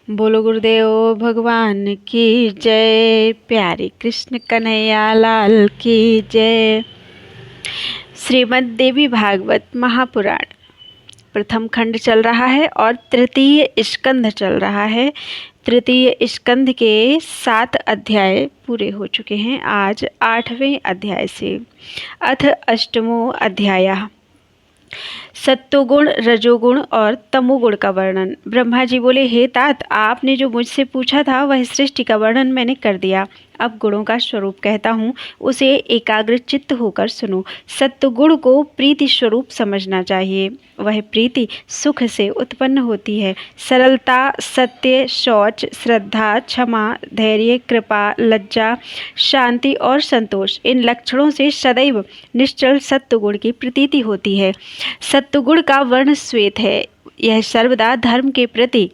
बोलो गुरुदेव भगवान की जय। प्यारे कृष्ण कन्हैया लाल की जय। श्रीमद् देवी भागवत महापुराण प्रथम खंड चल रहा है और तृतीय स्कंध चल रहा है। तृतीय स्कंध के 7 अध्याय पूरे हो चुके हैं। आज 8वें अध्याय से अथ अष्टमो अध्याय सत्वगुण, रजोगुण और तमोगुण का वर्णन। ब्रह्मा जी बोले, हे तात, आपने जो मुझसे पूछा था वह सृष्टि का वर्णन मैंने कर दिया। अब गुणों का स्वरूप कहता हूँ, उसे एकाग्र चित्त होकर सुनो। सत्वगुण को प्रीति स्वरूप समझना चाहिए। वह प्रीति सुख से उत्पन्न होती है। सरलता, सत्य, शौच, श्रद्धा, क्षमा, धैर्य, कृपा, लज्जा, शांति और संतोष, इन लक्षणों से सदैव निश्चल सत्वगुण की प्रतीति होती है। सत्वगुण का वर्ण श्वेत है। यह सर्वदा धर्म के प्रति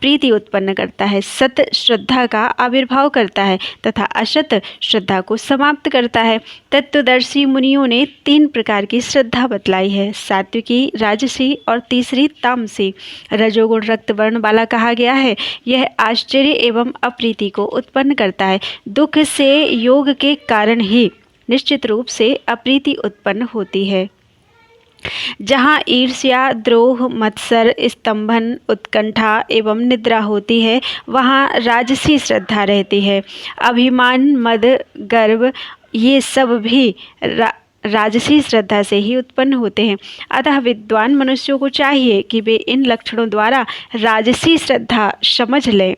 प्रीति उत्पन्न करता है। सत श्रद्धा का आविर्भाव करता है तथा असत श्रद्धा को समाप्त करता है। तत्वदर्शी मुनियों ने 3 प्रकार की श्रद्धा बतलाई है, सात्विकी, राजसी और तीसरी तामसी। रजोगुण रक्त वर्ण वाला कहा गया है। यह आश्चर्य एवं अप्रीति को उत्पन्न करता है। दुख से योग के कारण ही निश्चित रूप से अप्रीति उत्पन्न होती है। जहाँ ईर्ष्या, द्रोह, मत्सर, स्तंभन, उत्कंठा एवं निद्रा होती है, वहाँ राजसी श्रद्धा रहती है। अभिमान, मद, गर्व, ये सब भी राजसी श्रद्धा से ही उत्पन्न होते हैं। अतः विद्वान मनुष्यों को चाहिए कि वे इन लक्षणों द्वारा राजसी श्रद्धा समझ लें।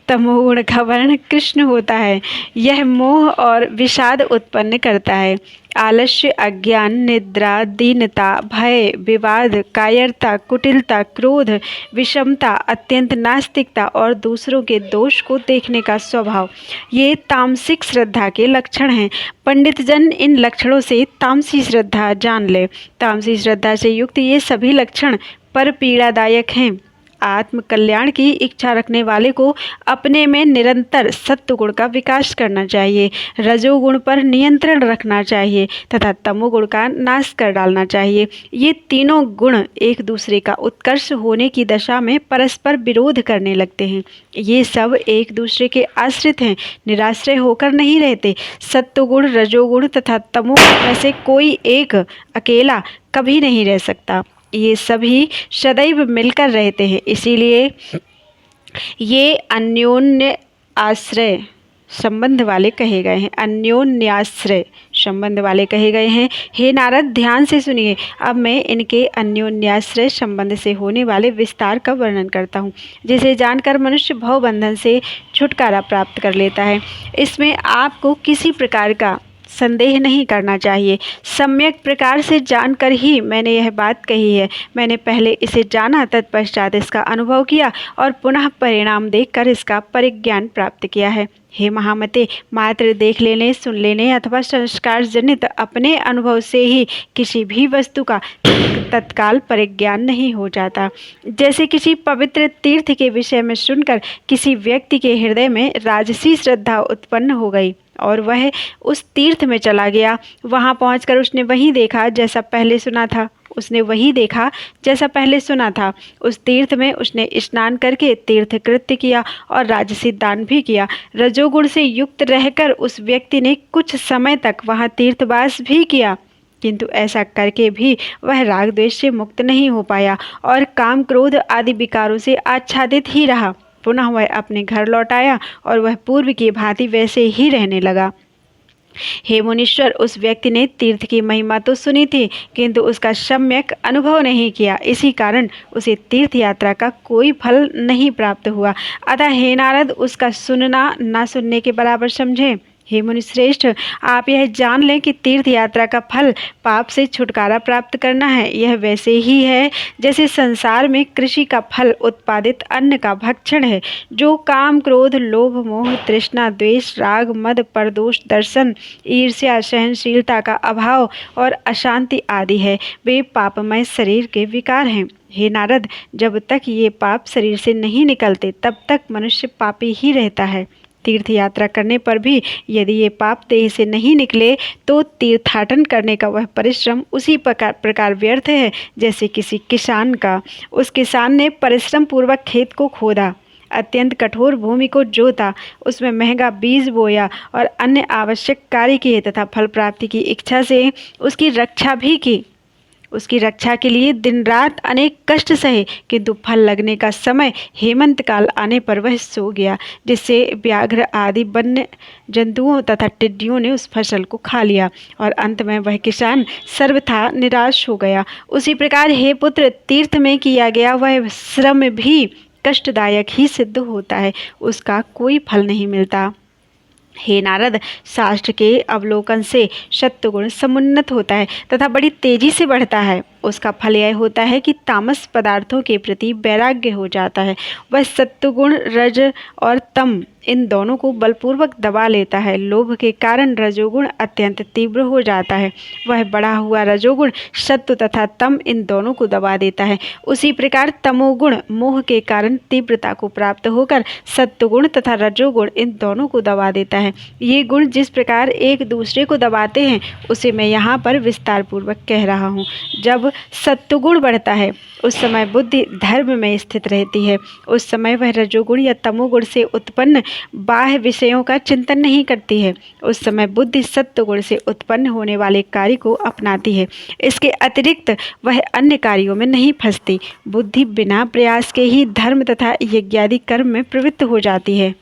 तमोगुण का वर्ण कृष्ण होता है। यह मोह और विषाद उत्पन्न करता है। आलस्य, अज्ञान, निद्रा, दीनता, भय, विवाद, कायरता, कुटिलता, क्रोध, विषमता, अत्यंत नास्तिकता और दूसरों के दोष को देखने का स्वभाव, ये तामसिक श्रद्धा के लक्षण हैं। पंडित जन इन लक्षणों से तामसी श्रद्धा जान ले। तामसी श्रद्धा से युक्त ये सभी लक्षण पर पीड़ादायक हैं। आत्म कल्याण की इच्छा रखने वाले को अपने में निरंतर सत्वगुण का विकास करना चाहिए, रजोगुण पर नियंत्रण रखना चाहिए तथा तमोगुण का नाश कर डालना चाहिए। ये तीनों गुण एक दूसरे का उत्कर्ष होने की दशा में परस्पर विरोध करने लगते हैं। ये सब एक दूसरे के आश्रित हैं, निराश्रय होकर नहीं रहते। सत्वगुण, रजोगुण तथा तमोगुण में से कोई एक अकेला कभी नहीं रह सकता। ये सभी सदैव मिलकर रहते हैं, इसीलिए ये अन्योन्य आश्रय संबंध वाले कहे गए हैं। अन्योन्याश्रय संबंध वाले कहे गए हैं। हे नारद, ध्यान से सुनिए। अब मैं इनके अन्योन्याश्रय संबंध से होने वाले विस्तार का वर्णन करता हूँ, जिसे जानकर मनुष्य भवबंधन से छुटकारा प्राप्त कर लेता है। इसमें आपको किसी प्रकार का संदेह नहीं करना चाहिए। सम्यक प्रकार से जानकर ही मैंने यह बात कही है। मैंने पहले इसे जाना, तत्पश्चात इसका अनुभव किया और पुनः परिणाम देखकर इसका परिज्ञान प्राप्त किया है। हे महामते, मात्र देख लेने, सुन लेने अथवा संस्कार जनित अपने अनुभव से ही किसी भी वस्तु का तत्काल परिज्ञान नहीं हो जाता। जैसे किसी पवित्र तीर्थ के विषय में सुनकर किसी व्यक्ति के हृदय में राजसी श्रद्धा उत्पन्न हो गई और वह उस तीर्थ में चला गया। वहां पहुंचकर उसने वही देखा जैसा पहले सुना था। उस तीर्थ में उसने स्नान करके तीर्थ कृत्य किया और राजसी दान भी किया। रजोगुण से युक्त रहकर उस व्यक्ति ने कुछ समय तक वहां तीर्थवास भी किया, किंतु ऐसा करके भी वह राग द्वेष से मुक्त नहीं हो पाया और काम, क्रोध आदि विकारों से आच्छादित ही रहा। पुनः वह अपने घर लौट आया और वह पूर्व की भांति वैसे ही रहने लगा। हे मुनीश्वर, उस व्यक्ति ने तीर्थ की महिमा तो सुनी थी, किंतु उसका सम्यक अनुभव नहीं किया। इसी कारण उसे तीर्थ यात्रा का कोई फल नहीं प्राप्त हुआ। अतः हे नारद, उसका सुनना ना सुनने के बराबर समझें। हे मुनिश्रेष्ठ, आप यह जान लें कि तीर्थ यात्रा का फल पाप से छुटकारा प्राप्त करना है। यह वैसे ही है जैसे संसार में कृषि का फल उत्पादित अन्न का भक्षण है। जो काम, क्रोध, लोभ, मोह, तृष्णा, द्वेष, राग, मद, परदोष, दर्शन, ईर्ष्या, सहनशीलता का अभाव और अशांति आदि है, वे पापमय शरीर के विकार हैं। हे नारद, जब तक ये पाप शरीर से नहीं निकलते तब तक मनुष्य पापी ही रहता है। तीर्थ यात्रा करने पर भी यदि ये पाप देह से नहीं निकले तो तीर्थाटन करने का वह परिश्रम उसी प्रकार व्यर्थ है जैसे किसी किसान का। उस किसान ने परिश्रम पूर्वक खेत को खोदा, अत्यंत कठोर भूमि को जोता, उसमें महंगा बीज बोया और अन्य आवश्यक कार्य किए तथा फल प्राप्ति की इच्छा से उसकी रक्षा भी की। उसकी रक्षा के लिए दिन रात अनेक कष्ट सहे, किंतु फल लगने का समय हेमंत काल आने पर वह सो गया, जिससे व्याघ्र आदि वन्य जंतुओं तथा टिड्डियों ने उस फसल को खा लिया और अंत में वह किसान सर्वथा निराश हो गया। उसी प्रकार हे पुत्र, तीर्थ में किया गया वह श्रम भी कष्टदायक ही सिद्ध होता है, उसका कोई फल नहीं मिलता। हे नारद, शास्त्र के अवलोकन से सत्वगुण समुन्नत होता है तथा बड़ी तेजी से बढ़ता है। उसका फल यह होता है कि तामस पदार्थों के प्रति वैराग्य हो जाता है। वह सत्वगुण, रज और तम इन दोनों को बलपूर्वक दबा लेता है। लोभ के कारण रजोगुण अत्यंत तीव्र हो जाता है। वह बढ़ा हुआ रजोगुण सत्व तथा तम इन दोनों को दबा देता है। उसी प्रकार तमोगुण मोह के कारण तीव्रता को प्राप्त होकर सत्वगुण तथा रजोगुण इन दोनों को दबा देता है। ये गुण जिस प्रकार एक दूसरे को दबाते हैं उसे मैं यहाँ पर विस्तार पूर्वक कह रहा हूँ। जब सत्वगुण बढ़ता है उस समय बुद्धि धर्म में स्थित रहती है। उस समय वह रजोगुण या तमोगुण से उत्पन्न बाह्य विषयों का चिंतन नहीं करती है। उस समय बुद्धि सत्वगुण से उत्पन्न होने वाले कार्य को अपनाती है। इसके अतिरिक्त वह अन्य कार्यों में नहीं फंसती। बुद्धि बिना प्रयास के ही धर्म तथा यज्ञादि कर्म में प्रवृत्त हो जाती है।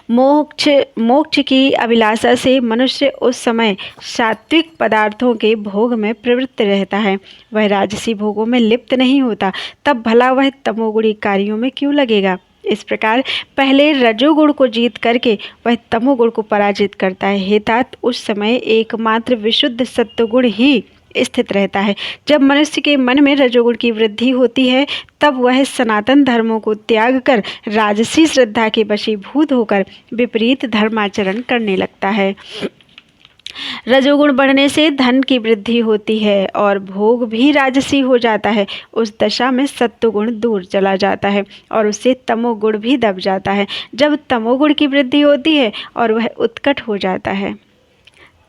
मोक्ष की अभिलाषा से मनुष्य उस समय सात्विक पदार्थों के भोग में प्रवृत्त रहता है, वह राजसी भोगों में लिप्त नहीं होता। तब भला वह तमोगुणी कार्यों में क्यों लगेगा। इस प्रकार पहले रजोगुण को जीत करके वह तमोगुण को पराजित करता है। हे तात, उस समय एकमात्र विशुद्ध सत्वगुण ही स्थित रहता है। जब मनुष्य के मन में रजोगुण की वृद्धि होती है तब वह सनातन धर्मों को त्याग कर राजसी श्रद्धा के वशीभूत होकर विपरीत धर्माचरण करने लगता है। रजोगुण बढ़ने से धन की वृद्धि होती है और भोग भी राजसी हो जाता है। उस दशा में सत्वगुण दूर चला जाता है और उससे तमोगुण भी दब जाता है। जब तमोगुण की वृद्धि होती है और वह उत्कट हो जाता है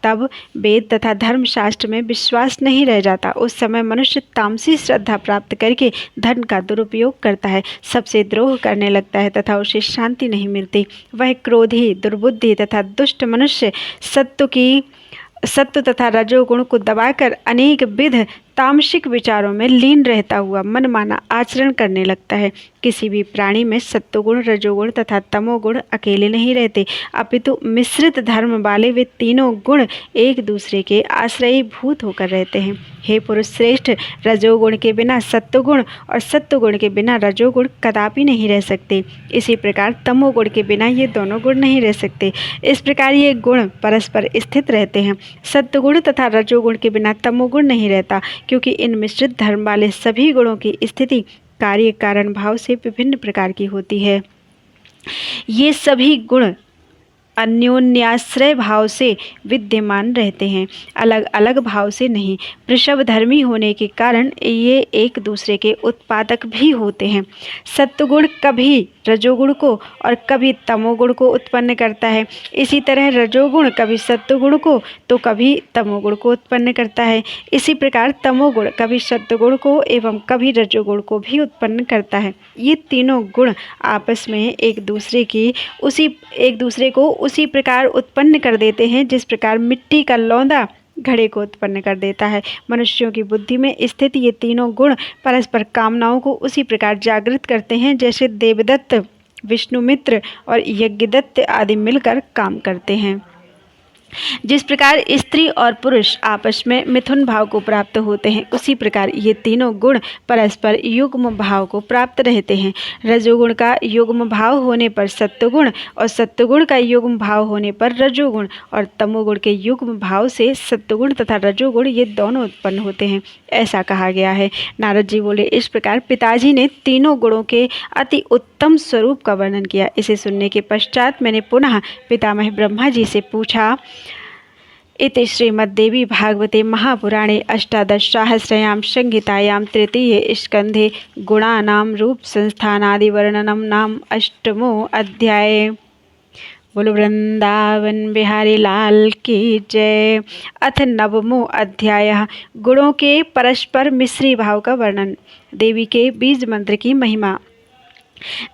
तब वेद तथा धर्मशास्त्र में विश्वास नहीं रह जाता। उस समय मनुष्य तामसी श्रद्धा प्राप्त करके धन का दुरुपयोग करता है, सबसे द्रोह करने लगता है तथा उसे शांति नहीं मिलती। वह क्रोधी, दुर्बुद्धि तथा दुष्ट मनुष्य सत्व तथा रजोगुण को दबाकर अनेक विध तामसिक विचारों में लीन रहता हुआ मनमाना आचरण करने लगता है। किसी भी प्राणी में सत्वगुण, रजोगुण तथा तमोगुण अकेले नहीं रहते, अपितु मिश्रित धर्म वाले वे तीनों गुण एक दूसरे के आश्रयी भूत होकर रहते हैं। हे पुरुष श्रेष्ठ, रजोगुण के बिना सत्वगुण और सत्वगुण के बिना रजोगुण कदापि नहीं रह सकते। इसी प्रकार तमोगुण के बिना ये दोनों गुण नहीं रह सकते। इस प्रकार ये गुण परस्पर स्थित रहते हैं। सत्वगुण तथा रजोगुण के बिना तमोगुण नहीं रहता, क्योंकि इन मिश्रित धर्म वाले सभी गुणों की स्थिति कार्य कारण भाव से विभिन्न प्रकार की होती है। ये सभी गुण अन्योन्याश्रय भाव से विद्यमान रहते हैं, अलग अलग भाव से नहीं। वृषभ धर्मी होने के कारण ये एक दूसरे के उत्पादक भी होते हैं। सत्वगुण कभी रजोगुण को और कभी तमोगुण को उत्पन्न करता है। इसी तरह रजोगुण कभी सत्वगुण को तो कभी तमोगुण को उत्पन्न करता है। इसी प्रकार तमोगुण कभी सत्वगुण को एवं कभी रजोगुण को भी उत्पन्न करता है। ये तीनों गुण आपस में एक दूसरे को उसी प्रकार उत्पन्न कर देते हैं जिस प्रकार मिट्टी का लौंदा घड़े को उत्पन्न कर देता है। मनुष्यों की बुद्धि में स्थित ये तीनों गुण परस्पर कामनाओं को उसी प्रकार जागृत करते हैं जैसे देवदत्त, विष्णुमित्र और यज्ञदत्त आदि मिलकर काम करते हैं। जिस प्रकार स्त्री और पुरुष आपस में मिथुन भाव को प्राप्त होते हैं, उसी प्रकार ये तीनों गुण परस्पर युग्म भाव को प्राप्त रहते हैं। रजोगुण का युग्म भाव होने पर सत्वगुण और सत्वगुण का युग्म भाव होने पर रजोगुण और तमोगुण के युग्म भाव से सत्वगुण तथा रजोगुण ये दोनों उत्पन्न होते हैं, ऐसा कहा गया है। नारद जी बोले, इस प्रकार पिताजी ने तीनों गुणों के अति उत्तम स्वरूप का वर्णन किया। इसे सुनने के पश्चात मैंने पुनः पितामह ब्रह्मा जी से पूछा, इति श्रीमद्देवी भागवते महापुराणे अष्टादशसहस्रयां संहितायां तृतीये स्कन्धे गुणानां रूप संस्थानादि वर्णनं नाम अष्टमो अध्याय। बोलो वृंदावन बिहारी लाल की जय। अथ नवमो अध्याय गुणों के परस्पर मिश्री भाव का वर्णन। देवी के बीज मंत्र की महिमा।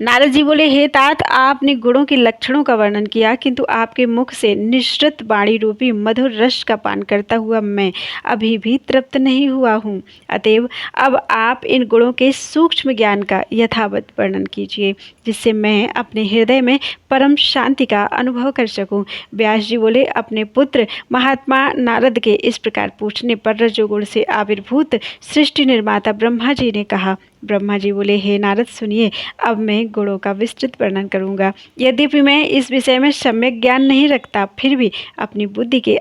नारद जी बोले, हे तात, आपने गुणों के लक्षणों का वर्णन किया, किंतु आपके मुख से निश्रित वाणी रूपी मधुर रस का पान करता हुआ मैं अभी भी तृप्त नहीं हुआ हूँ। अतएव अब आप इन गुणों के सूक्ष्म ज्ञान का यथावत वर्णन कीजिए, जिससे मैं अपने हृदय में परम शांति का अनुभव कर सकूं। व्यास जी बोले, अपने पुत्र महात्मा नारद के इस प्रकार पूछने पर रजोगुण से आविर्भूत सृष्टि निर्माता ब्रह्मा जी ने कहा। ब्रह्मा जी बोले, हे नारद, सुनिए, अब मैं गुणों का विस्तृत वर्णन करूंगा। यद्यपि मैं इस विषय में सम्यक ज्ञान नहीं रखता, फिर भी अपनी बुद्धि के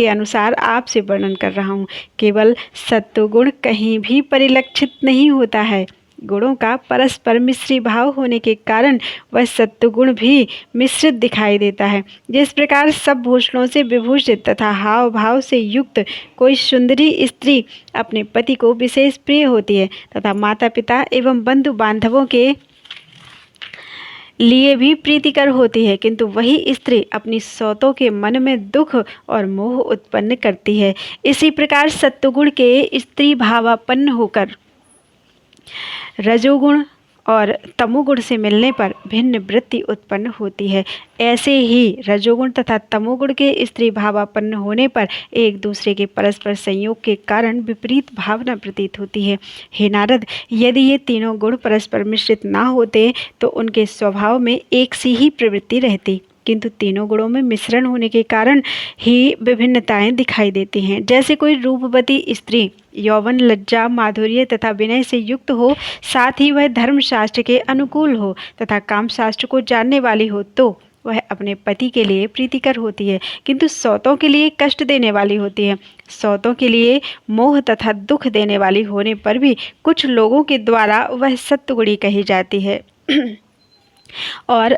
अनुसार आपसे वर्णन कर रहा हूँ। केवल सत्वगुण कहीं भी परिलक्षित नहीं होता है। गुणों का परस्पर मिश्री भाव होने के कारण वह सत्वगुण भी मिश्रित दिखाई देता है। जिस प्रकार सब भूषणों से विभूषित तथा हाव भाव से युक्त कोई सुंदरी स्त्री अपने पति को विशेष प्रिय होती है तथा माता पिता एवं बंधु बांधवों के लिए भी प्रीतिकर होती है, किंतु वही स्त्री अपनी सौतों के मन में दुख और मोह उत्पन्न करती है, इसी प्रकार सत्वगुण के स्त्री भावापन्न होकर रजोगुण और तमोगुण से मिलने पर भिन्न वृत्ति उत्पन्न होती है। ऐसे ही रजोगुण तथा तमोगुण के स्त्री भावापन्न होने पर एक दूसरे के परस्पर संयोग के कारण विपरीत भावना प्रतीत होती है। हे नारद, यदि ये तीनों गुण परस्पर मिश्रित ना होते तो उनके स्वभाव में एक सी ही प्रवृत्ति रहती, किंतु तीनों गुणों में मिश्रण होने के कारण ही विभिन्नताएं दिखाई देती हैं। जैसे कोई रूपवती स्त्री यौवन, लज्जा, माधुर्य तथा विनय से युक्त हो, साथ ही वह धर्मशास्त्र के अनुकूल हो तथा कामशास्त्र को जानने वाली हो, तो वह अपने पति के लिए प्रीतिकर होती है, किंतु सौतों के लिए कष्ट देने वाली होती है। सौतों के लिए मोह तथा दुख देने वाली होने पर भी कुछ लोगों के द्वारा वह सत्वगुणी कही जाती है और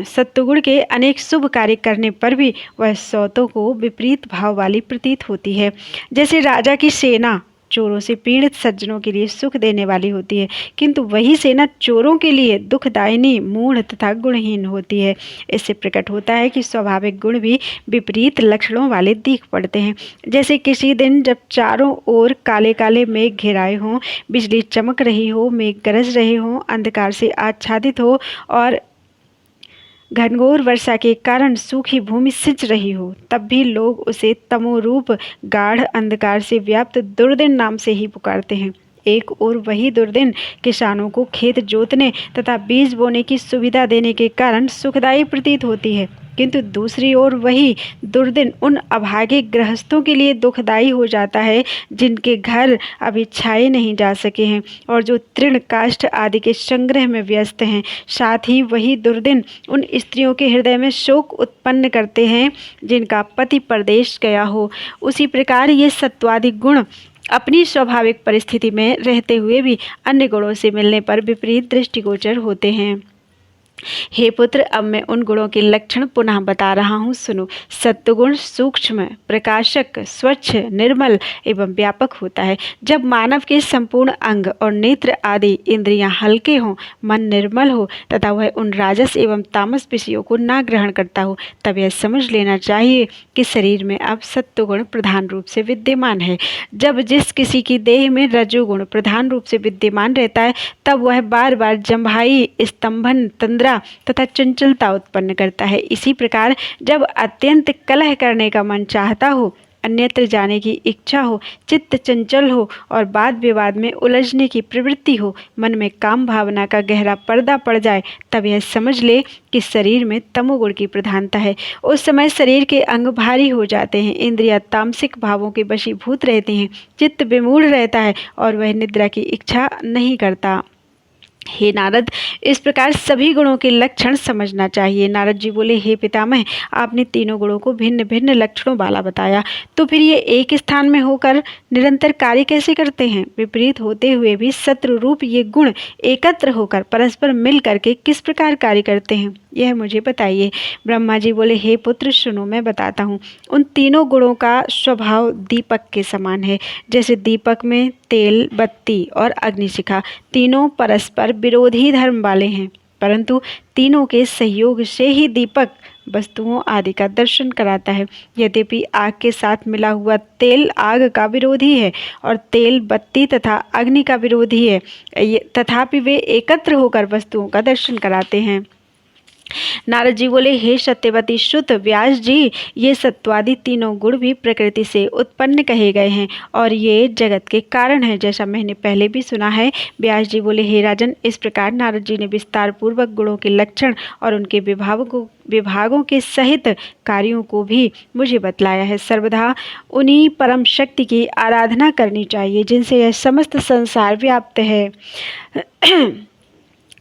सत्वगुण के अनेक शुभ कार्य करने पर भी वह सौतों को विपरीत भाव वाली प्रतीत होती है। जैसे राजा की सेना चोरों से पीड़ित सज्जनों के लिए सुख देने वाली होती है, किंतु वही सेना चोरों के लिए दुखदायिनी, मूढ़ तथा गुणहीन होती है। इससे प्रकट होता है कि स्वाभाविक गुण भी विपरीत लक्षणों वाले दिख पड़ते हैं। जैसे किसी दिन जब चारों ओर काले काले मेघ घिराए हों, बिजली चमक रही हो, मेघ गरज रहे हों, अंधकार से आच्छादित हो और घनघोर वर्षा के कारण सूखी भूमि सिंच रही हो, तब भी लोग उसे तमोरूप गाढ़ अंधकार से व्याप्त दुर्दिन नाम से ही पुकारते हैं। एक ओर वही दुर्दिन किसानों को खेत जोतने तथा बीज बोने की सुविधा देने के कारण सुखदायी प्रतीत होती है, किंतु दूसरी ओर वही दुर्दिन उन अभागे गृहस्थों के लिए दुखदायी हो जाता है जिनके घर अभी छाए नहीं जा सके हैं और जो तृण काष्ठ आदि के संग्रह में व्यस्त हैं। साथ ही वही दुर्दिन उन स्त्रियों के हृदय में शोक उत्पन्न करते हैं जिनका पति परदेश गया हो। उसी प्रकार ये सत्वादि गुण अपनी स्वाभाविक परिस्थिति में रहते हुए भी अन्य गुणों से मिलने पर विपरीत दृष्टिगोचर होते हैं। हे पुत्र, अब मैं उन गुणों के लक्षण पुनः बता रहा हूँ, सुनो। सत्वगुण सूक्ष्म, प्रकाशक, स्वच्छ, निर्मल एवं व्यापक होता है। जब मानव के संपूर्ण अंग और नेत्र आदि इंद्रियां हल्के हों, मन निर्मल हो तथा वह उन राजस एवं तामस विषयों को ना ग्रहण करता हो, तब यह समझ लेना चाहिए कि शरीर में अब सत्वगुण प्रधान रूप से विद्यमान है। जब जिस किसी की देह में रजोगुण प्रधान रूप से विद्यमान रहता है, तब वह बार बार जम्भाई, स्तंभन, तंद्रा तथा चंचलता उत्पन्न करता है। इसी प्रकार जब अत्यंत कलह करने का मन चाहता हो, अन्यत्र जाने की इच्छा हो, चित्त चंचल हो और वाद विवाद में उलझने की प्रवृत्ति हो, मन में काम भावना का गहरा पर्दा पड़ जाए, तब यह समझ ले कि शरीर में तमोगुण की प्रधानता है। उस समय शरीर के अंग भारी हो जाते हैं, इंद्रियां तामसिक भावों के वशीभूत रहती हैं, चित्त विमूढ़ रहता है और वह निद्रा की इच्छा नहीं करता। हे नारद, इस प्रकार सभी गुणों के लक्षण समझना चाहिए। नारद जी बोले, हे पितामह, आपने तीनों गुणों को भिन्न भिन्न लक्षणों वाला बताया, तो फिर ये एक स्थान में होकर निरंतर कार्य कैसे करते हैं? विपरीत होते हुए भी शत्रु रूप ये गुण एकत्र होकर परस्पर मिल करके किस प्रकार कार्य करते हैं, यह मुझे बताइए। ब्रह्मा जी बोले, हे पुत्र, सुनो, मैं बताता हूँ। उन तीनों गुणों का स्वभाव दीपक के समान है। जैसे दीपक में तेल, बत्ती और अग्निशिखा तीनों परस्पर विरोधी धर्म वाले हैं, परंतु तीनों के सहयोग से ही दीपक वस्तुओं आदि का दर्शन कराता है। यद्यपि आग के साथ मिला हुआ तेल आग का विरोधी है और तेल बत्ती तथा अग्नि का विरोधी है, तथापि वे एकत्र होकर वस्तुओं का दर्शन कराते हैं। नारद जी बोले, हे सत्यवती श्रुत व्यास जी, ये सत्वादि तीनों गुण भी प्रकृति से उत्पन्न कहे गए हैं और ये जगत के कारण हैं, जैसा मैंने पहले भी सुना है। व्यास जी बोले, हे राजन, इस प्रकार नारद जी ने विस्तार पूर्वक गुणों के लक्षण और उनके विभागों के सहित कार्यों को भी मुझे बतलाया है। सर्वदा उन्हीं परम शक्ति की आराधना करनी चाहिए जिनसे यह समस्त संसार व्याप्त है।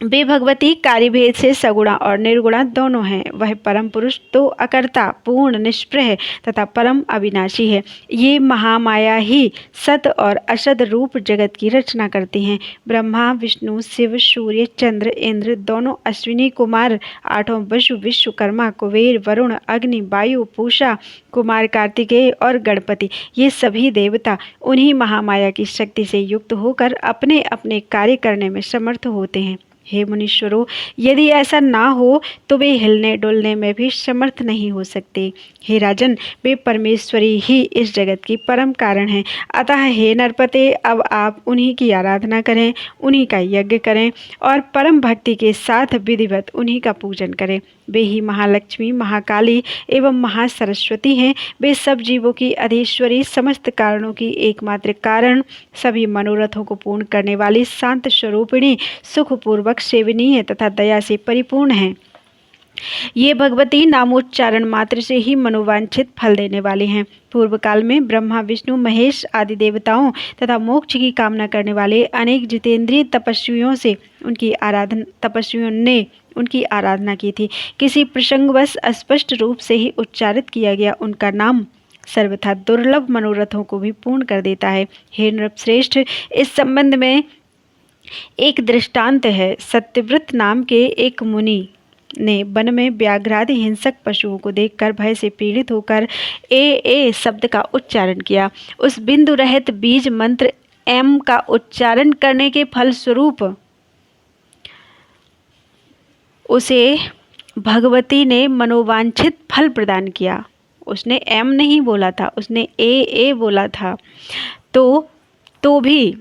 वे भगवती कार्यभेद से सगुणा और निर्गुणा दोनों हैं। वह परम पुरुष तो अकर्ता, पूर्ण, निष्प्रह तथा परम अविनाशी है। ये महामाया ही सत और असद रूप जगत की रचना करती हैं। ब्रह्मा, विष्णु, शिव, सूर्य, चंद्र, इंद्र, दोनों अश्विनी कुमार, आठों वसु, विश्वकर्मा, कुबेर, वरुण, अग्नि, वायु, पूषा, कुमार कार्तिकेय और गणपति, ये सभी देवता उन्हीं महामाया की शक्ति से युक्त होकर अपने अपने कार्य करने में समर्थ होते हैं। हे मुनीश्वरों, यदि ऐसा ना हो तो वे हिलने डुलने में भी समर्थ नहीं हो सकते। हे राजन, वे परमेश्वरी ही इस जगत की परम कारण हैं। अतः हे नरपते, अब आप उन्हीं की आराधना करें, उन्हीं का यज्ञ करें और परम भक्ति के साथ विधिवत उन्हीं का पूजन करें। वे ही महालक्ष्मी, महाकाली एवं महासरस्वती हैं। वे सब जीवों की अधीश्वरी, समस्त कारणों की एकमात्र कारण, सभी मनोरथों को पूर्ण करने वाली, शांत स्वरूपिणी, सुखपूर्वक सेवनीय तथा दया से परिपूर्ण है। ये भगवती नामोच्चारण मात्र से ही मनोवांछित फल देने वाली हैं। पूर्व काल में ब्रह्मा, विष्णु, महेश आदि देवताओं तथा मोक्ष की कामना करने वाले अनेक जितेंद्रिय तपस्वियों ने उनकी आराधना की थी। किसी प्रसंगवश स्पष्ट रूप से ही उच्चारित किया गया उनका नाम सर्वथा दुर्लभ मनोरथों को भी पूर्ण कर देता है। हे नृपश्रेष्ठ, इस संबंध में एक दृष्टांत है। सत्यव्रत नाम के एक मुनि ने वन में व्याघ्रादि हिंसक पशुओं को देखकर भय से पीड़ित होकर ए शब्द का उच्चारण किया। उस बिंदु रहित बीज मंत्र एम का उच्चारण करने के फलस्वरूप उसे भगवती ने मनोवांछित फल प्रदान किया। उसने एम नहीं बोला था, उसने ए बोला था, तो भी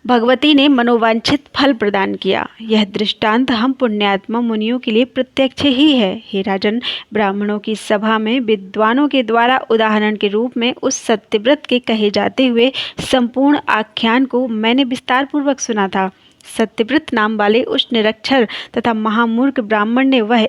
भगवती ने मनोवांछित फल प्रदान किया। यह दृष्टांत हम पुण्यात्मा मुनियों के लिए प्रत्यक्ष ही है। हे राजन, ब्राह्मणों की सभा में विद्वानों के द्वारा उदाहरण के रूप में उस सत्यव्रत के कहे जाते हुए संपूर्ण आख्यान को मैंने विस्तार पूर्वक सुना था। सत्यव्रत नाम वाले उस निरक्षर तथा महामूर्ख ब्राह्मण ने वह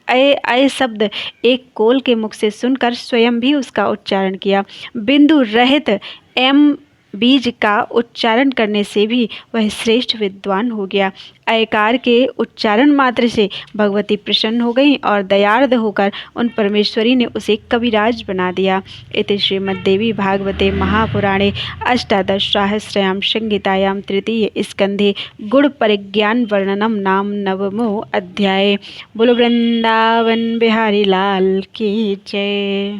अय शब्द एक कोल के मुख से सुनकर स्वयं भी उसका उच्चारण किया। बिंदु रहित एम बीज का उच्चारण करने से भी वह श्रेष्ठ विद्वान हो गया। अयकार के उच्चारण मात्र से भगवती प्रसन्न हो गई और दयार्द होकर उन परमेश्वरी ने उसे कविराज बना दिया। इति श्रीमद्देवी भागवते महापुराणे अष्टादशसहस्रयां संहितायां तृतीय स्कंधे गुण परिज्ञान वर्णनम नाम नवमो अध्याय। बोलो वृंदावन बिहारी लाल की जय।